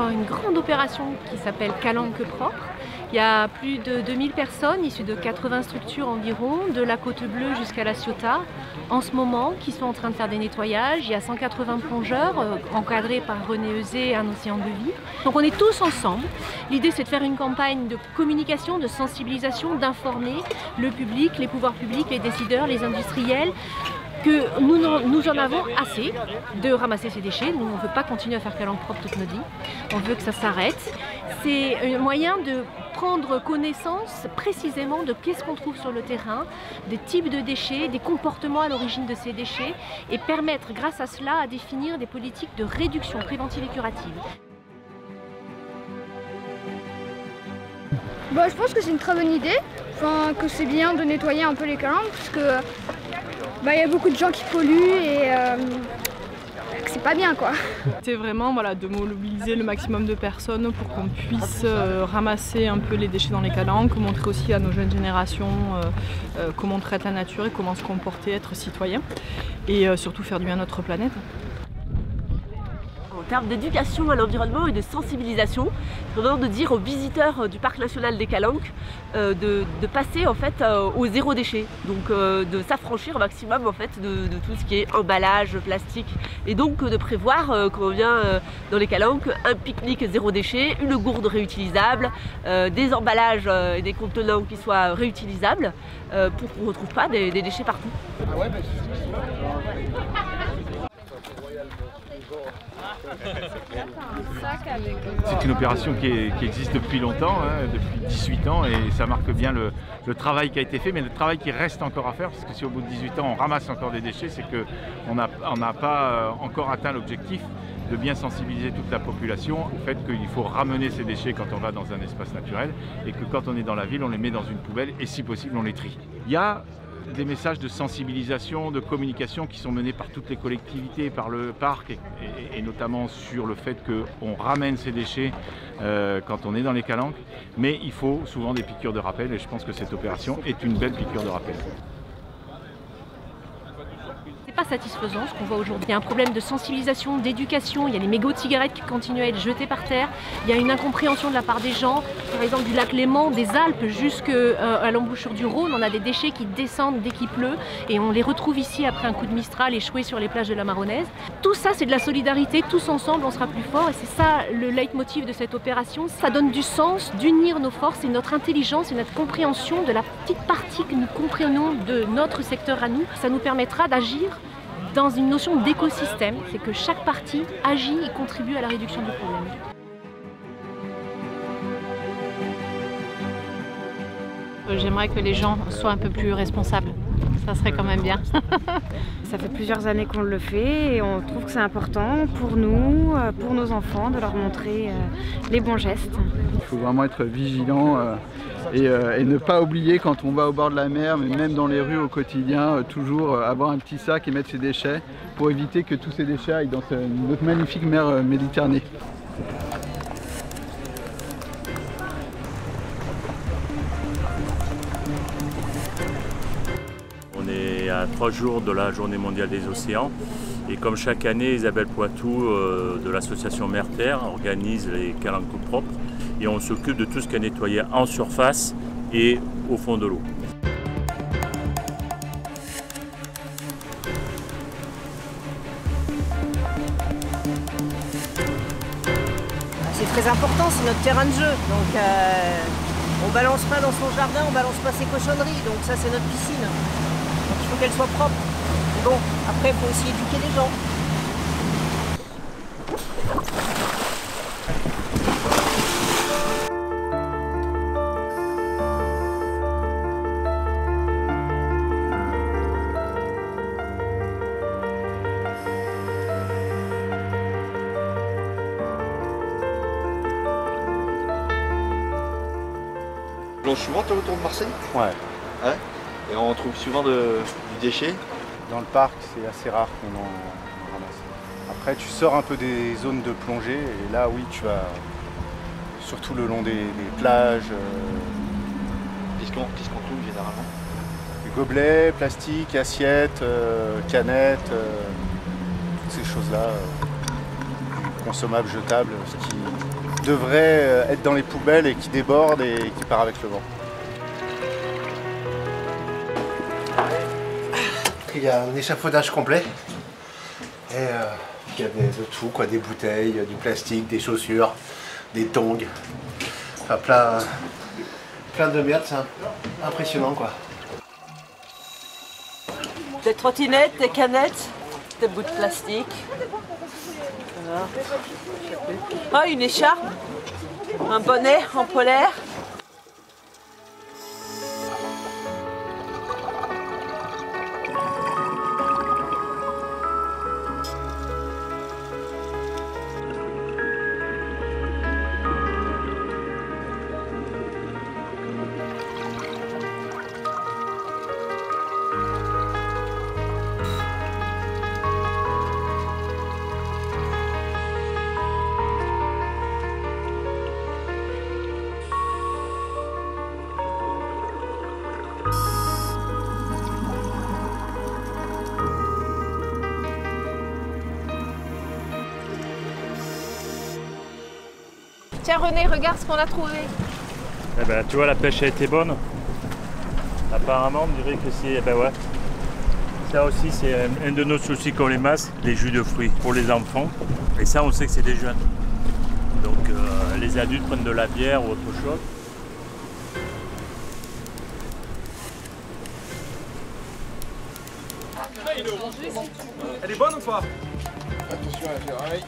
Une grande opération qui s'appelle Calanques propre. Il y a plus de 2000 personnes issues de 80 structures environ, de la Côte Bleue jusqu'à la Ciotat, en ce moment, qui sont en train de faire des nettoyages. Il y a 180 plongeurs encadrés par René Euzet, Un océan de vie. Donc on est tous ensemble. L'idée c'est de faire une campagne de communication, de sensibilisation, d'informer le public, les pouvoirs publics, les décideurs, les industriels, que nous en avons assez de ramasser ces déchets. Nous, on ne veut pas continuer à faire Calanques propre toute notre vie. On veut que ça s'arrête. C'est un moyen de prendre connaissance précisément de qu'est-ce qu'on trouve sur le terrain, des types de déchets, des comportements à l'origine de ces déchets et permettre grâce à cela à définir des politiques de réduction préventive et curative. Bon, je pense que c'est une très bonne idée, que c'est bien de nettoyer un peu les calanques parce que y a beaucoup de gens qui polluent et que c'est pas bien quoi. C'est vraiment de mobiliser le maximum de personnes pour qu'on puisse ramasser un peu les déchets dans les calanques, montrer aussi à nos jeunes générations comment on traite la nature et comment se comporter, être citoyen et surtout faire du bien à notre planète. En termes d'éducation à l'environnement et de sensibilisation, vraiment de dire aux visiteurs du parc national des Calanques de passer en fait au zéro déchet, donc de s'affranchir au maximum en fait de tout ce qui est emballage, plastique, et donc de prévoir quand on vient dans les Calanques un pique-nique zéro déchet, une gourde réutilisable, des emballages et des contenants qui soient réutilisables pour qu'on ne retrouve pas des déchets partout. C'est une opération qui existe depuis longtemps, depuis 18 ans, et ça marque bien le travail qui a été fait, mais le travail qui reste encore à faire, parce que si au bout de 18 ans on ramasse encore des déchets, c'est qu'on n'a pas encore atteint l'objectif de bien sensibiliser toute la population au fait qu'il faut ramener ces déchets quand on va dans un espace naturel, et que quand on est dans la ville, on les met dans une poubelle et si possible on les trie. Il y a des messages de sensibilisation, de communication qui sont menés par toutes les collectivités, par le parc et notamment sur le fait qu'on ramène ces déchets quand on est dans les calanques, mais il faut souvent des piqûres de rappel et je pense que cette opération est une belle piqûre de rappel. C'est pas satisfaisant ce qu'on voit aujourd'hui. Il y a un problème de sensibilisation, d'éducation, il y a les mégots de cigarettes qui continuent à être jetés par terre, il y a une incompréhension de la part des gens, par exemple du lac Léman, des Alpes jusqu'à l'embouchure du Rhône, on a des déchets qui descendent dès qu'il pleut et on les retrouve ici après un coup de Mistral échoué sur les plages de la Maronnaise. Tout ça c'est de la solidarité, tous ensemble on sera plus fort et c'est ça le leitmotiv de cette opération. Ça donne du sens d'unir nos forces et notre intelligence et notre compréhension de la petite partie que nous comprenons de notre secteur à nous. Ça nous permettra d'agir dans une notion d'écosystème, c'est que chaque partie agit et contribue à la réduction du problème. J'aimerais que les gens soient un peu plus responsables, ça serait quand même bien. Ça fait plusieurs années qu'on le fait et on trouve que c'est important pour nous, pour nos enfants, de leur montrer les bons gestes. Il faut vraiment être vigilant et ne pas oublier quand on va au bord de la mer, mais même dans les rues au quotidien, toujours avoir un petit sac et mettre ses déchets pour éviter que tous ces déchets aillent dans notre magnifique mer Méditerranée. On est à 3 jours de la Journée mondiale des océans et comme chaque année, Isabelle Poitou de l'association Mer-Terre organise les calanques propres et on s'occupe de tout ce qui est nettoyé en surface et au fond de l'eau. C'est très important, c'est notre terrain de jeu. Donc on balance pas dans son jardin, on balance pas ses cochonneries. Donc ça c'est notre piscine. Donc il faut qu'elle soit propre. Mais bon, après il faut aussi éduquer les gens. plonges souvent toi autour de Marseille? Ouais. Ouais. Et on trouve souvent du déchet? Dans le parc, c'est assez rare qu'on en ramasse. Après, tu sors un peu des zones de plongée et là, oui, tu vas surtout le long des plages. Qu'est-ce qu'on trouve généralement? Des gobelets, plastiques, assiettes, canettes, toutes ces choses-là, consommables, jetables, ce qui devrait être dans les poubelles et qui déborde et qui part avec le vent. Il y a un échafaudage complet et il y a de tout, quoi, des bouteilles, du plastique, des chaussures, des tongs, enfin plein de merde, c'est impressionnant quoi. Des trottinettes, des canettes, des bouts de plastique. Voilà. Ah, une écharpe, un bonnet en polaire. Tiens René, regarde ce qu'on a trouvé. Eh ben, tu vois, la pêche a été bonne. Apparemment, on dirait que c'est... Eh ben ouais. Ça aussi, c'est un de nos soucis qu'on les masse, les jus de fruits pour les enfants. Et ça, on sait que c'est des jeunes. Donc les adultes prennent de la bière ou autre chose. Elle est bonne ou pas? Attention à la ferraille.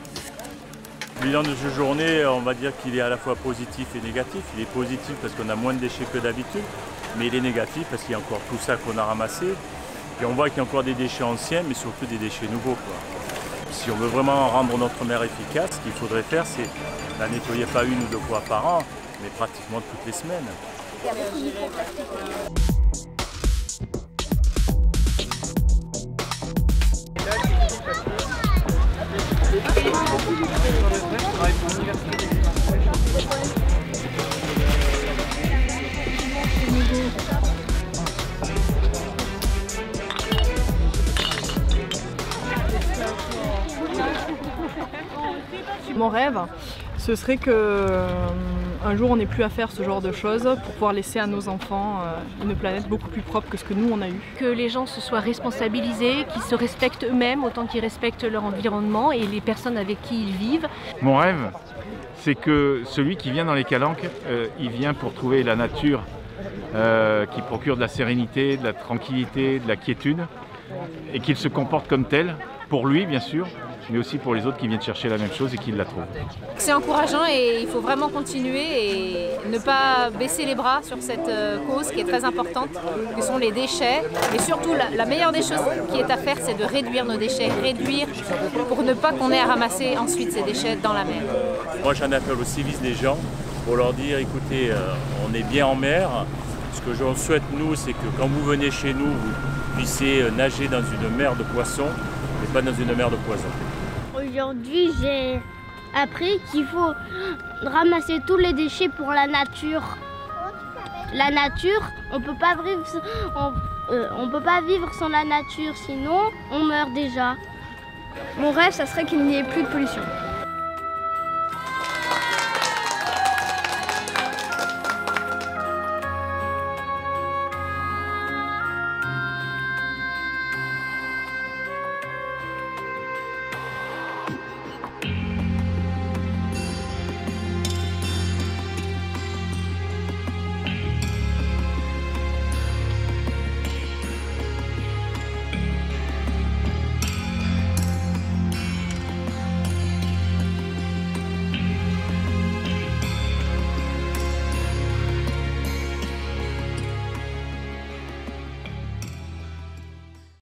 Le bilan de cette journée, on va dire qu'il est à la fois positif et négatif. Il est positif parce qu'on a moins de déchets que d'habitude, mais il est négatif parce qu'il y a encore tout ça qu'on a ramassé. Et on voit qu'il y a encore des déchets anciens, mais surtout des déchets nouveaux, quoi. Si on veut vraiment rendre notre mer efficace, ce qu'il faudrait faire, c'est la nettoyer pas une ou deux fois par an, mais pratiquement toutes les semaines. Mon rêve, ce serait qu'un jour on n'ait plus à faire ce genre de choses pour pouvoir laisser à nos enfants une planète beaucoup plus propre que ce que nous on a eu. Que les gens se soient responsabilisés, qu'ils se respectent eux-mêmes autant qu'ils respectent leur environnement et les personnes avec qui ils vivent. Mon rêve, c'est que celui qui vient dans les Calanques, il vient pour trouver la nature qui procure de la sérénité, de la tranquillité, de la quiétude, et qu'il se comporte comme tel, pour lui bien sûr, mais aussi pour les autres qui viennent chercher la même chose et qui la trouvent. C'est encourageant et il faut vraiment continuer et ne pas baisser les bras sur cette cause qui est très importante, que sont les déchets. Et surtout, la meilleure des choses qui est à faire, c'est de réduire nos déchets, réduire pour ne pas qu'on ait à ramasser ensuite ces déchets dans la mer. Moi, j'en appelle au civisme des gens pour leur dire, écoutez, on est bien en mer. Ce que je souhaite, nous, c'est que quand vous venez chez nous, vous puissiez nager dans une mer de poissons et pas dans une mer de poisons. Aujourd'hui, j'ai appris qu'il faut ramasser tous les déchets pour la nature. La nature, on peut pas vivre sans la nature, sinon on meurt déjà. Mon rêve, ça serait qu'il n'y ait plus de pollution.